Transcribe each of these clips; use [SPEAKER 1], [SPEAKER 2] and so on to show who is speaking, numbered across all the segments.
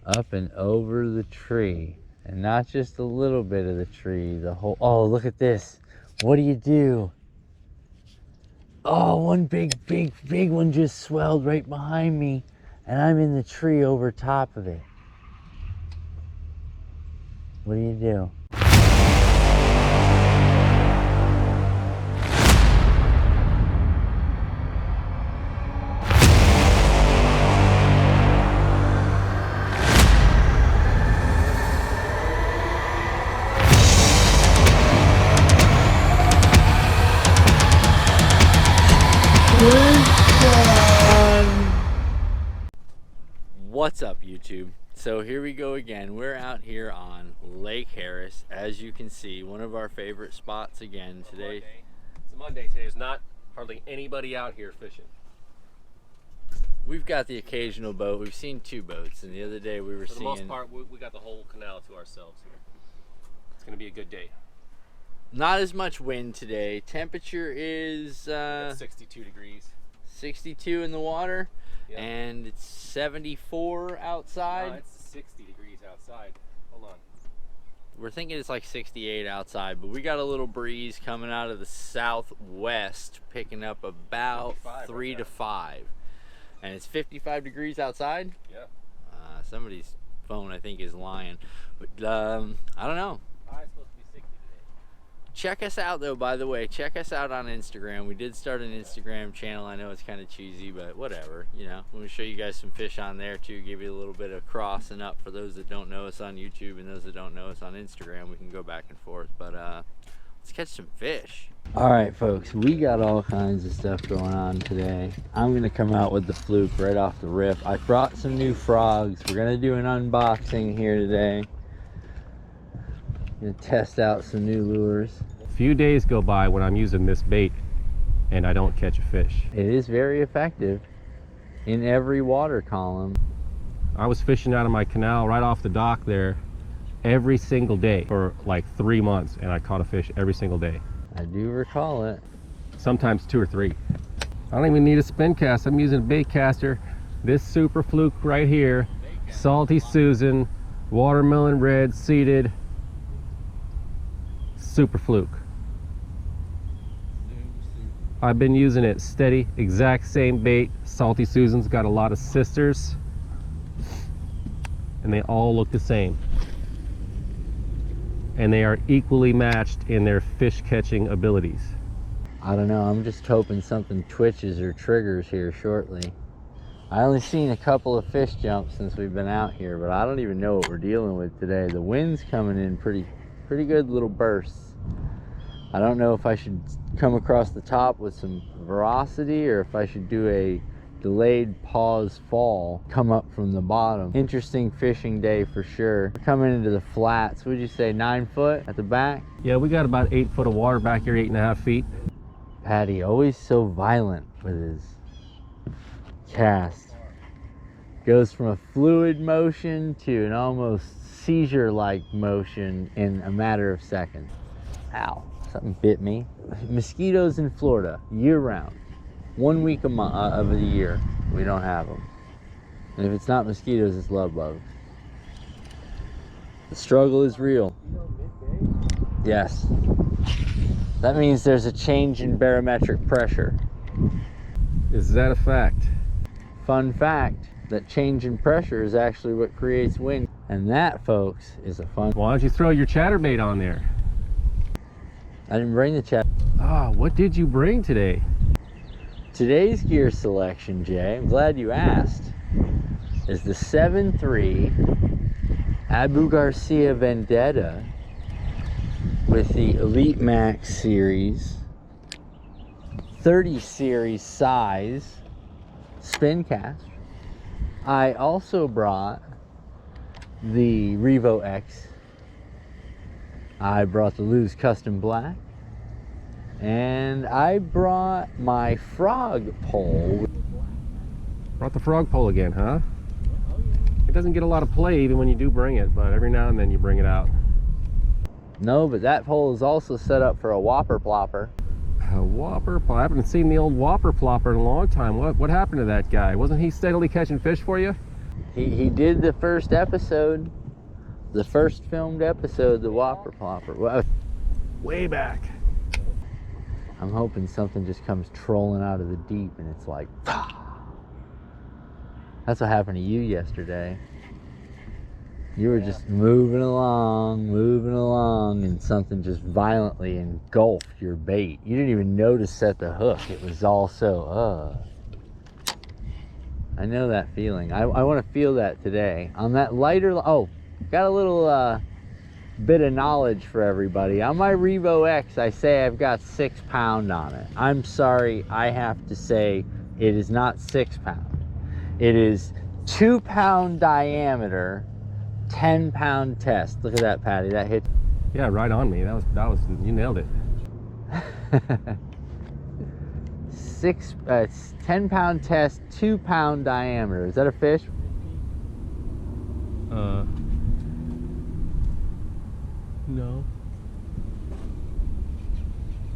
[SPEAKER 1] Up and over the tree. And not just a little bit of the tree, the whole. Oh, look at this. What do you do? Oh, one big one just swelled right behind me, and I'm in the tree over top of it. What do you do? What's up, YouTube? So here we go again. We're out here on Lake Harris. As you can see, one of our favorite spots again today.
[SPEAKER 2] It's a Monday today. There's not hardly anybody out here fishing.
[SPEAKER 1] We've got the occasional boat. We've seen two boats, and the other day we were seeing...
[SPEAKER 2] For the most part, we got the whole canal to ourselves here. It's going to be a good day.
[SPEAKER 1] Not as much wind today. Temperature is
[SPEAKER 2] 62 degrees.
[SPEAKER 1] 62 in the water.
[SPEAKER 2] Yep.
[SPEAKER 1] And it's 74 outside.
[SPEAKER 2] No, it's 60 degrees outside. Hold on.
[SPEAKER 1] We're thinking it's like 68 outside, but we got a little breeze coming out of the southwest, picking up about 3 to 5. And it's 55 degrees outside.
[SPEAKER 2] Yep.
[SPEAKER 1] Somebody's phone, I think, is lying. But I don't know.
[SPEAKER 2] It's supposed to be 60 today.
[SPEAKER 1] Check us out, though, by the way. Check us out on Instagram. We did start an Instagram channel. I know it's kind of cheesy, but whatever. You know, we'll show you guys some fish on there, too. Give you a little bit of crossing up for those that don't know us on YouTube and those that don't know us on Instagram. We can go back and forth. But let's catch some fish. All right, folks. We got all kinds of stuff going on today. I'm going to come out with the fluke right off the rip. I brought some new frogs. We're going to do an unboxing here today. Gonna test out some new lures.
[SPEAKER 2] A few days go by when I'm using this bait and I don't catch a fish.
[SPEAKER 1] It is very effective in every water column.
[SPEAKER 2] I was fishing out of my canal right off the dock there every single day for like 3 months, and I caught a fish every single day.
[SPEAKER 1] I do recall it.
[SPEAKER 2] Sometimes 2 or 3. I don't even need a spin cast. I'm using a bait caster. This Super Fluke right here, Salty Susan, watermelon red, seeded. Super Fluke. I've been using it steady, exact same bait. Salty Susan's got a lot of sisters, and they all look the same. And they are equally matched in their fish catching abilities.
[SPEAKER 1] I don't know, I'm just hoping something twitches or triggers here shortly. I only seen a couple of fish jump since we've been out here, but I don't even know what we're dealing with today. The wind's coming in pretty good little bursts. I don't know if I should come across the top with some veracity or if I should do a delayed pause fall, come up from the bottom. Interesting fishing day for sure. We're coming into the flats. Would you say 9 foot at the back?
[SPEAKER 2] Yeah, we got about 8 foot of water back here, 8.5 feet.
[SPEAKER 1] Patty, always so violent with his cast. Goes from a fluid motion to an almost seizure-like motion in a matter of seconds. Ow, something bit me. Mosquitoes in Florida, year-round. 1 week a month of the year, we don't have them. And if it's not mosquitoes, it's love bugs. The struggle is real. Yes. That means there's a change in barometric pressure.
[SPEAKER 2] Is that a fact?
[SPEAKER 1] Fun fact, that change in pressure is actually what creates wind. And that, folks, is a fun...
[SPEAKER 2] Why don't you throw your chatterbait on there?
[SPEAKER 1] I didn't bring the chat.
[SPEAKER 2] What did you bring today?
[SPEAKER 1] Today's gear selection, Jay, I'm glad you asked, is the 7.3 Abu Garcia Vendetta with the Elite Max series, 30 series size spin cast. I also brought the Revo X. I brought the Lew's Custom Black. And I brought my frog pole.
[SPEAKER 2] Brought the frog pole again, huh? It doesn't get a lot of play even when you do bring it, but every now and then you bring it out.
[SPEAKER 1] No, but that pole is also set up for a whopper plopper.
[SPEAKER 2] A whopper plopper? I haven't seen the old whopper plopper in a long time. What happened to that guy? Wasn't he steadily catching fish for you?
[SPEAKER 1] He did the first episode, the first filmed episode, the Whopper Plopper. Well,
[SPEAKER 2] Way back.
[SPEAKER 1] I'm hoping something just comes trolling out of the deep and it's like, that's what happened to you yesterday. You were just moving along, and something just violently engulfed your bait. You didn't even know to set the hook. It was all so, I know that feeling. I want to feel that today. On that lighter, got a little bit of knowledge for everybody. On my Revo X, I say I've got 6 pound on it. I'm sorry, I have to say it is not 6 pound. It is 2 pound diameter, 10 pound test. Look at that, Patty. That hit.
[SPEAKER 2] Yeah, right on me. That was you nailed it.
[SPEAKER 1] 10 pound test, 2 pound diameter. Is that a fish?
[SPEAKER 2] No.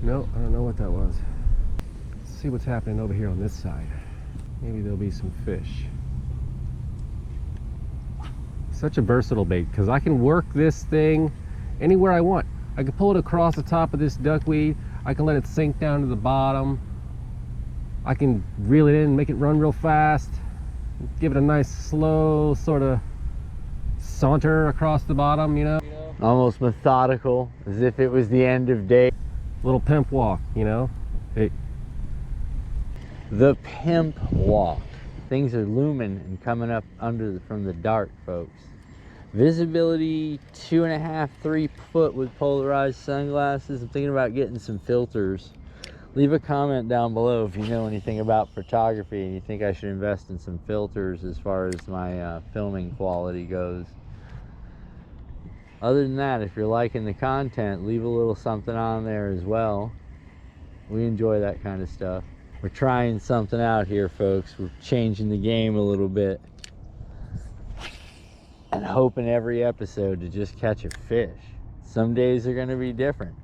[SPEAKER 2] No, I don't know what that was. Let's see what's happening over here on this side. Maybe there'll be some fish. Such a versatile bait, because I can work this thing anywhere I want. I can pull it across the top of this duckweed. I can let it sink down to the bottom. I can reel it in, make it run real fast. Give it a nice slow sort of saunter across the bottom, you know?
[SPEAKER 1] Almost methodical, as if it was the end of day.
[SPEAKER 2] Little pimp walk, you know? Hey.
[SPEAKER 1] The pimp walk. Things are looming and coming up from the dark, folks. Visibility 2.5, 3 foot with polarized sunglasses. I'm thinking about getting some filters. Leave a comment down below if you know anything about photography and you think I should invest in some filters as far as my filming quality goes. Other than that, if you're liking the content, leave a little something on there as well. We enjoy that kind of stuff. We're trying something out here, folks. We're changing the game a little bit and hoping every episode to just catch a fish. Some days are going to be different,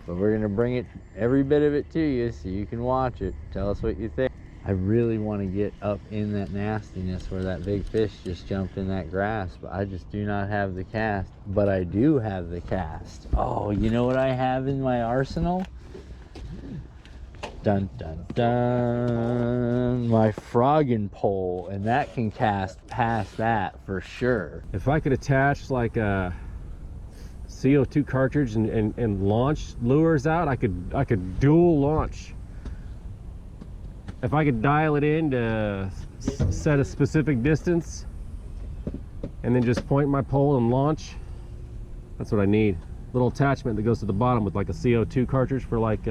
[SPEAKER 1] but we're going to bring it, every bit of it to you so you can watch it. Tell us what you think. I really want to get up in that nastiness where that big fish just jumped in that grass, but I just do not have the cast. But I do have the cast. Oh, you know what I have in my arsenal? Dun dun dun, my frogging pole, and that can cast past that for sure.
[SPEAKER 2] If I could attach like a CO2 cartridge and launch lures out, I could dual launch. If I could dial it in to set a specific distance and then just point my pole and launch, that's what I need. Little attachment that goes to the bottom with like a CO2 cartridge for like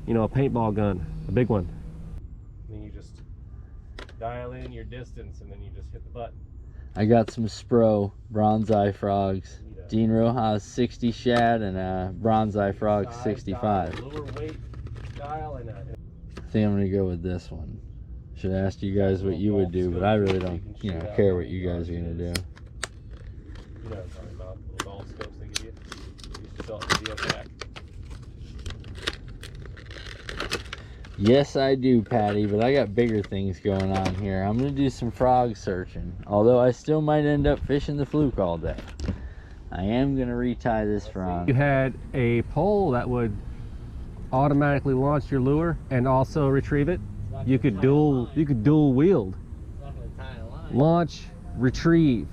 [SPEAKER 2] you know, a paintball gun, a big one. And then you just dial in your distance and then you just hit the button.
[SPEAKER 1] I got some Spro bronze-eye frogs. Dean Rojas 60 shad and a bronze-eye frog 65.
[SPEAKER 2] Lure weight dial and
[SPEAKER 1] I think I'm gonna go with this one. Should ask you guys what you would do, but I really don't, care what you guys are gonna do.
[SPEAKER 2] You know what I'm talking about, little golf scopes they give you. Used to sell it to the pack.
[SPEAKER 1] Yes, I do, Patty, but I got bigger things going on here. I'm gonna do some frog searching, although I still might end up fishing the fluke all day. I am gonna retie this frog.
[SPEAKER 2] You had a pole that would automatically launch your lure and also retrieve it. You could dual wield. Launch, retrieve.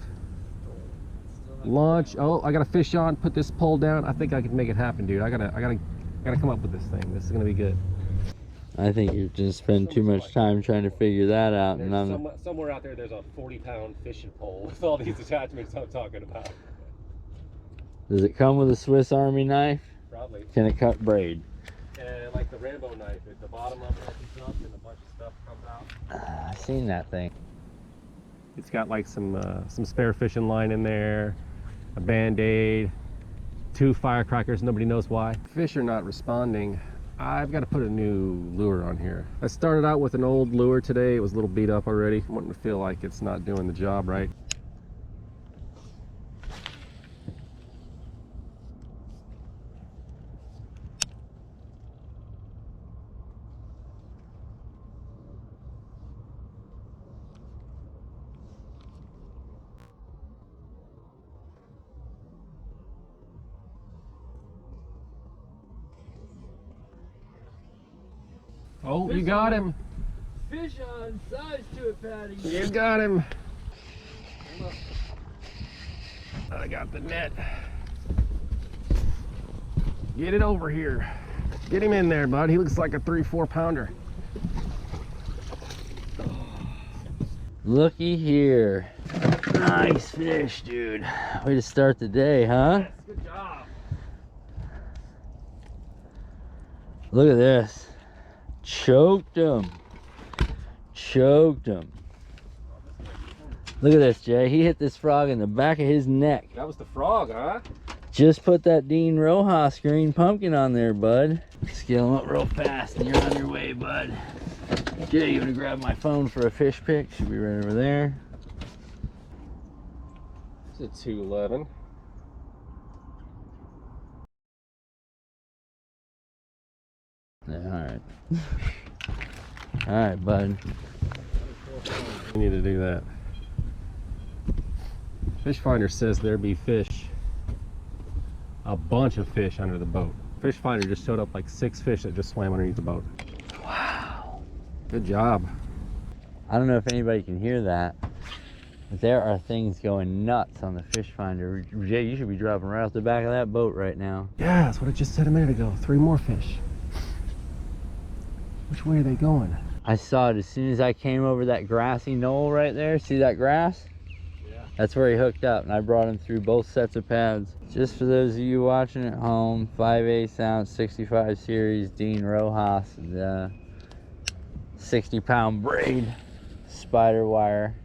[SPEAKER 2] Launch. Oh, I got a fish on. Put this pole down. I think I can make it happen, dude. I gotta come up with this thing. This is gonna be good.
[SPEAKER 1] I think you've just spent too much time trying to figure that out. And
[SPEAKER 2] somewhere out there, there's a 40-pound fishing pole with all these attachments I'm talking about.
[SPEAKER 1] Does it come with a Swiss Army knife?
[SPEAKER 2] Probably.
[SPEAKER 1] Can it cut braid?
[SPEAKER 2] Like the Rambo knife, at the bottom of it opens up and a bunch of stuff comes out.
[SPEAKER 1] I've seen that thing.
[SPEAKER 2] It's got like some spare fishing line in there, a Band-Aid, 2 firecrackers, nobody knows why. Fish are not responding. I've got to put a new lure on here. I started out with an old lure today. It was a little beat up already. I'm wanting to feel like it's not doing the job right. Oh, you got him.
[SPEAKER 1] Fish on, size to it, Patty.
[SPEAKER 2] You got him. I got the net. Get it over here. Get him in there, bud. He looks like a 3-4 pounder.
[SPEAKER 1] Looky here. Nice fish, dude. Way to start the day, huh?
[SPEAKER 2] Good job.
[SPEAKER 1] Look at this. Choked him. Choked him. Look at this, Jay. He hit this frog in the back of his neck.
[SPEAKER 2] That was the frog, huh?
[SPEAKER 1] Just put that Dean Rojas green pumpkin on there, bud. Scale him up real fast and you're on your way, bud. Jay, you gonna grab my phone for a fish pic? Should be right over there.
[SPEAKER 2] It's a 211.
[SPEAKER 1] Yeah, alright. Alright, bud.
[SPEAKER 2] You need to do that. Fish finder says there be fish. A bunch of fish under the boat. Fish finder just showed up like 6 fish that just swam underneath the boat.
[SPEAKER 1] Wow.
[SPEAKER 2] Good job.
[SPEAKER 1] I don't know if anybody can hear that, but there are things going nuts on the fish finder. Jay, you should be dropping right off the back of that boat right now.
[SPEAKER 2] Yeah, that's what I just said a minute ago. 3 more fish. Which way are they going?
[SPEAKER 1] I saw it as soon as I came over that grassy knoll right there. See that grass?
[SPEAKER 2] Yeah.
[SPEAKER 1] That's where he hooked up, and I brought him through both sets of pads. Just for those of you watching at home, 5/8 ounce 65 series Dean Rojas, the 60-pound braid spider wire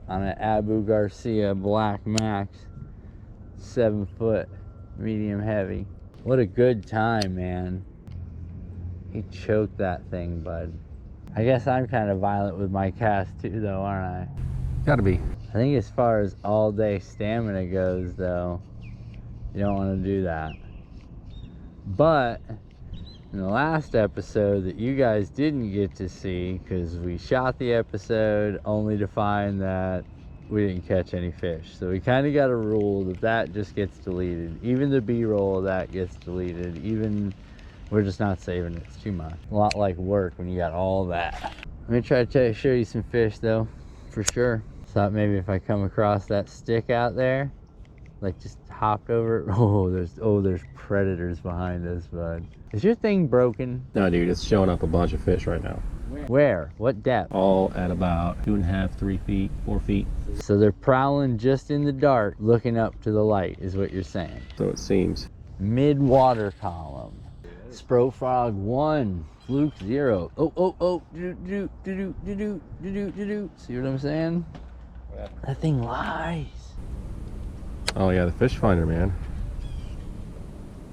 [SPEAKER 1] on an Abu Garcia Black Max, 7 foot, medium heavy. What a good time, man. He choked that thing, bud. I guess I'm kind of violent with my cast too, though, aren't I?
[SPEAKER 2] Gotta be.
[SPEAKER 1] I think as far as all day stamina goes, though, you don't want to do that. But in the last episode that you guys didn't get to see, because we shot the episode only to find that we didn't catch any fish. So we kind of got a rule that just gets deleted. Even the B-roll of that gets deleted. Even, we're just not saving it. It's too much. A lot like work when you got all that. Let me try to show you some fish, though, for sure. Thought maybe if I come across that stick out there, like just hopped over it. There's predators behind us, bud. Is your thing broken?
[SPEAKER 2] No, dude, it's showing up a bunch of fish right now.
[SPEAKER 1] Where? What depth?
[SPEAKER 2] All at about 2.5, 3 feet, 4 feet.
[SPEAKER 1] So they're prowling just in the dark, looking up to the light, is what you're saying.
[SPEAKER 2] So it seems.
[SPEAKER 1] Mid-water column. Spro frog 1, fluke 0. Oh, do. See what I'm saying?
[SPEAKER 2] Yeah.
[SPEAKER 1] That thing lies.
[SPEAKER 2] Oh yeah, the fish finder, man.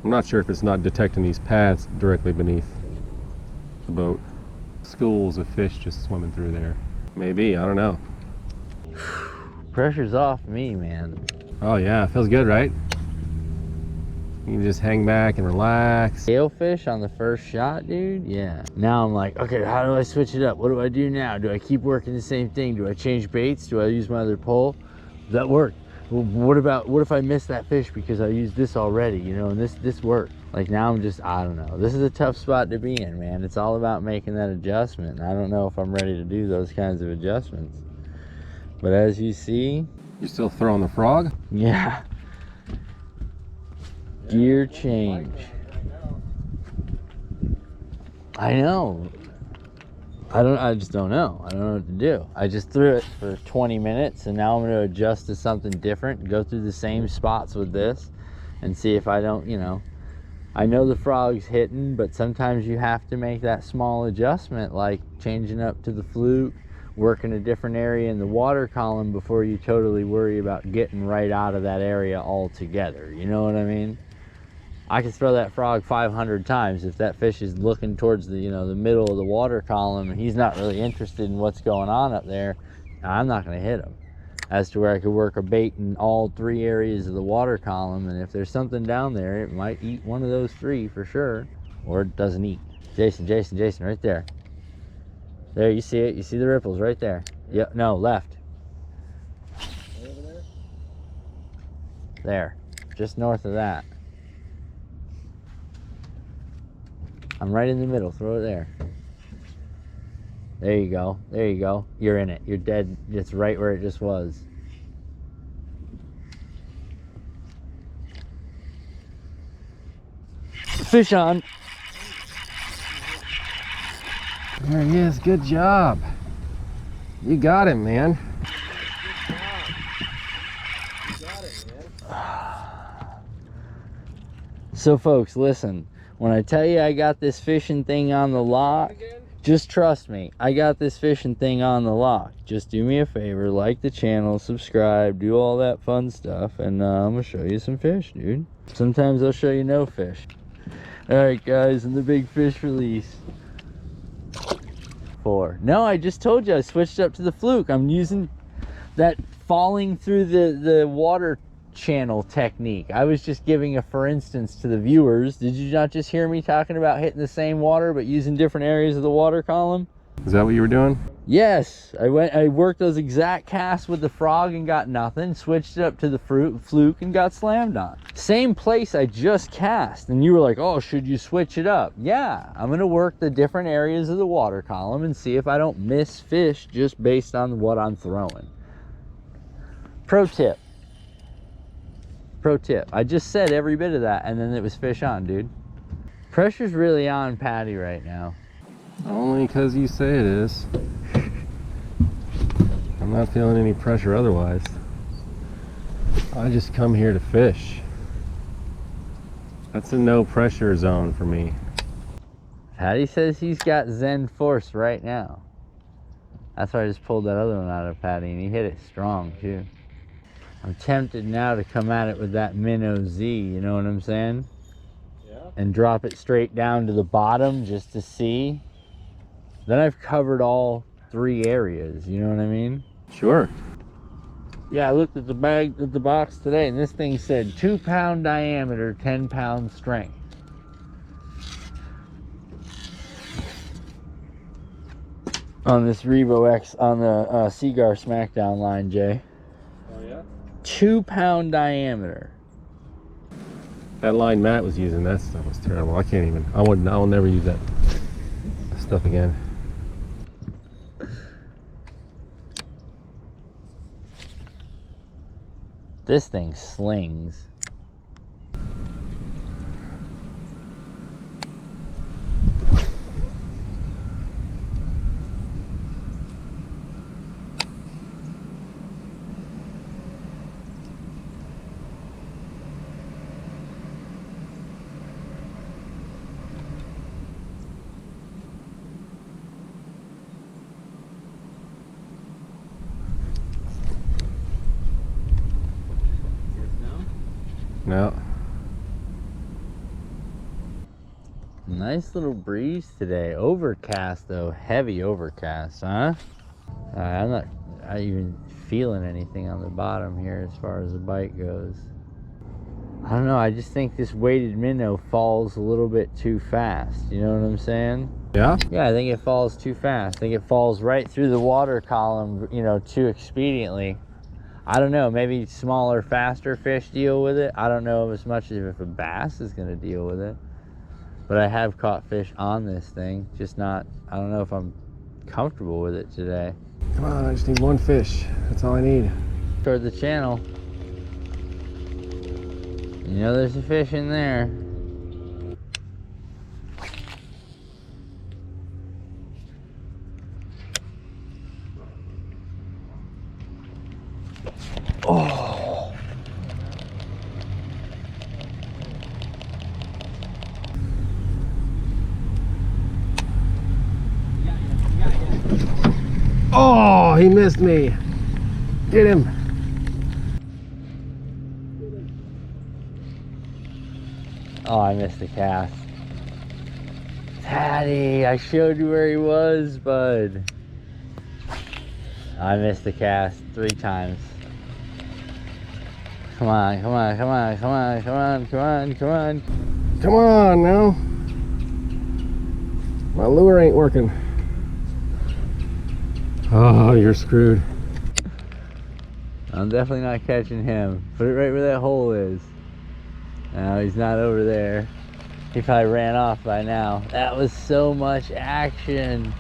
[SPEAKER 2] I'm not sure if it's not detecting these pads directly beneath the boat. Schools of fish just swimming through there. Maybe, I don't know.
[SPEAKER 1] Pressure's off me, man.
[SPEAKER 2] Oh yeah, feels good, right? You can just hang back and relax.
[SPEAKER 1] Scalefish on the first shot, dude? Yeah. Now I'm like, okay, how do I switch it up? What do I do now? Do I keep working the same thing? Do I change baits? Do I use my other pole? That worked. Well, what if I miss that fish because I used this already, you know, and this worked? Like now I'm just, I don't know. This is a tough spot to be in, man. It's all about making that adjustment. And I don't know if I'm ready to do those kinds of adjustments. But as you see,
[SPEAKER 2] You still throwing the frog?
[SPEAKER 1] yeah. Gear change. I know. I just don't know. I don't know what to do. I just threw it for 20 minutes and now I'm going to adjust to something different, go through the same spots with this and see if I don't, you know. I know the frog's hitting, but sometimes you have to make that small adjustment, like changing up to the fluke, working a different area in the water column before you totally worry about getting right out of that area altogether. You know what I mean? I could throw that frog 500 times. If that fish is looking towards the, you know, the middle of the water column and he's not really interested in what's going on up there, I'm not going to hit him. As to where I could work a bait in all 3 areas of the water column, and if there's something down there, it might eat one of those 3 for sure, or it doesn't eat. Jason, right there. There, you see it. You see the ripples right there. Yep, no, left. There, just north of that. I'm right in the middle. Throw it there. There you go. There you go. You're in it. You're dead. It's right where it just was. Fish on.
[SPEAKER 2] There he is. Good job. You got him, man.
[SPEAKER 1] So folks, listen, when I tell you I got this fishing thing on the lock, just trust me, I got this fishing thing on the lock. Just do me a favor, like the channel, subscribe, do all that fun stuff, and I'm gonna show you some fish, dude. Sometimes I'll show you no fish. All right, guys, and the big fish release. 4. No, I just told you I switched up to the fluke. I'm using that falling through the water channel technique. I was just giving a for instance to the viewers. Did you not just hear me talking about hitting the same water but using different areas of the water column?
[SPEAKER 2] Is that what you were doing?
[SPEAKER 1] Yes, I worked those exact casts with the frog and got nothing, switched it up to the fluke and got slammed on. Same place I just cast, and you were like, oh, should you switch it up? Yeah, I'm gonna work the different areas of the water column and see if I don't miss fish just based on what I'm throwing. Pro tip, I just said every bit of that and then it was fish on, dude. Pressure's really on Patty right now.
[SPEAKER 2] Only because you say it is. I'm not feeling any pressure otherwise. I just come here to fish. That's a no pressure zone for me.
[SPEAKER 1] Patty says he's got Zen Force right now. That's why I just pulled that other one out of Patty, and he hit it strong too. I'm tempted now to come at it with that Minnow Z, you know what I'm saying?
[SPEAKER 2] Yeah.
[SPEAKER 1] And drop it straight down to the bottom just to see. Then I've covered all 3 areas, you know what I mean?
[SPEAKER 2] Sure.
[SPEAKER 1] Yeah, I looked at the box today, and this thing said 2-pound diameter, 10-pound strength. On this Revo X, on the Seaguar Smackdown line, Jay.
[SPEAKER 2] Oh yeah?
[SPEAKER 1] 2-pound diameter.
[SPEAKER 2] That line Matt was using, that stuff was terrible. I can't even, I'll never use that stuff again.
[SPEAKER 1] This thing slings.
[SPEAKER 2] No.
[SPEAKER 1] Nice little breeze today. Overcast though, heavy overcast, huh? I'm not even feeling anything on the bottom here as far as the bite goes. I don't know, I just think this weighted minnow falls a little bit too fast, you know what I'm saying?
[SPEAKER 2] Yeah?
[SPEAKER 1] Yeah, I think it falls too fast. I think it falls right through the water column, you know, too expediently. I don't know, maybe smaller, faster fish deal with it. I don't know as much as if a bass is gonna deal with it. But I have caught fish on this thing, just not, I don't know if I'm comfortable with it today.
[SPEAKER 2] Come on, I just need 1 fish. That's all I need.
[SPEAKER 1] Toward the channel. You know there's a fish in there. Oh.
[SPEAKER 2] Oh, he missed me. Get him.
[SPEAKER 1] Oh, I missed the cast. Patty, I showed you where he was, bud. I missed the cast 3 times. Come on, come on, come on, come on, come on, come on, come on.
[SPEAKER 2] Come on now. My lure ain't working. Oh, you're screwed.
[SPEAKER 1] I'm definitely not catching him. Put it right where that hole is. No, he's not over there. He probably ran off by now. That was so much action.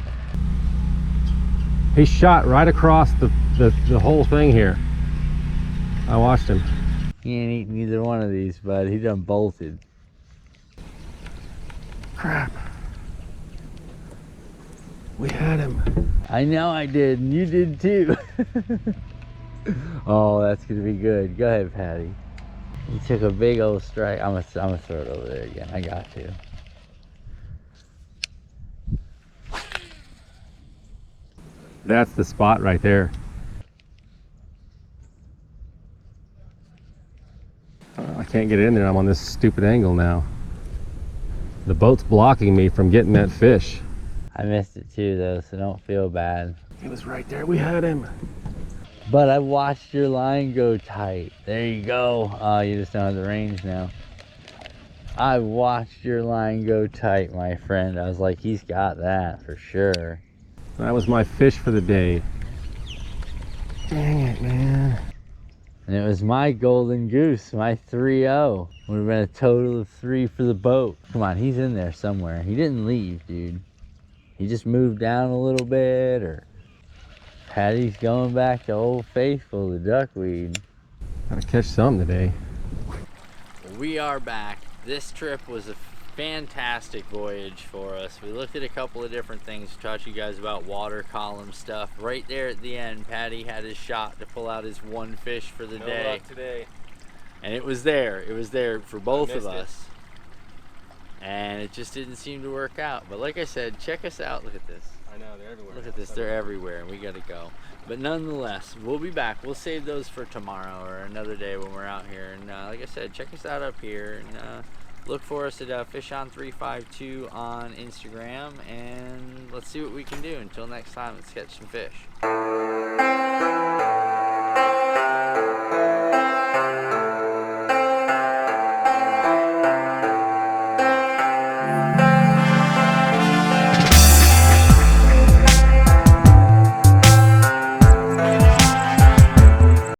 [SPEAKER 2] He shot right across the whole thing here. I watched him.
[SPEAKER 1] He ain't eating either one of these, bud. He done bolted.
[SPEAKER 2] Crap. We had him.
[SPEAKER 1] I know I did, and you did too. Oh, that's gonna be good. Go ahead, Patty. You took a big old strike. I'm gonna throw it over there again. I got to.
[SPEAKER 2] That's the spot right there. I can't get it in there. I'm on this stupid angle now. The boat's blocking me from getting that fish.
[SPEAKER 1] I missed it too, though, so don't feel bad.
[SPEAKER 2] He was right there. We had him.
[SPEAKER 1] But I watched your line go tight. There you go. Oh, you just don't have the range now. I watched your line go tight, my friend. I was like, he's got that for sure.
[SPEAKER 2] That was my fish for the day. Dang it, man.
[SPEAKER 1] And it was my golden goose, my 3-0. Would have been a total of 3 for the boat. Come on, he's in there somewhere. He didn't leave, dude. He just moved down a little bit, or Patty's going back to Old Faithful, the duckweed.
[SPEAKER 2] Gotta catch something today.
[SPEAKER 1] We are back. This trip was a fantastic voyage for us. We looked at a couple of different things, taught you guys about water column stuff. Right there at the end, Patty had his shot to pull out his one fish for the day.
[SPEAKER 2] No luck today.
[SPEAKER 1] And it was there. It was there for both of
[SPEAKER 2] missed it.
[SPEAKER 1] us. And it just didn't seem to work out. But like I said, check us out. Look at this.
[SPEAKER 2] I know, they're everywhere.
[SPEAKER 1] Look at this. They're everywhere, and we got to go. But nonetheless, we'll be back. We'll save those for tomorrow or another day when we're out here. And like I said, check us out up here. And look for us at FishOn352 on Instagram. And let's see what we can do. Until next time, let's catch some fish.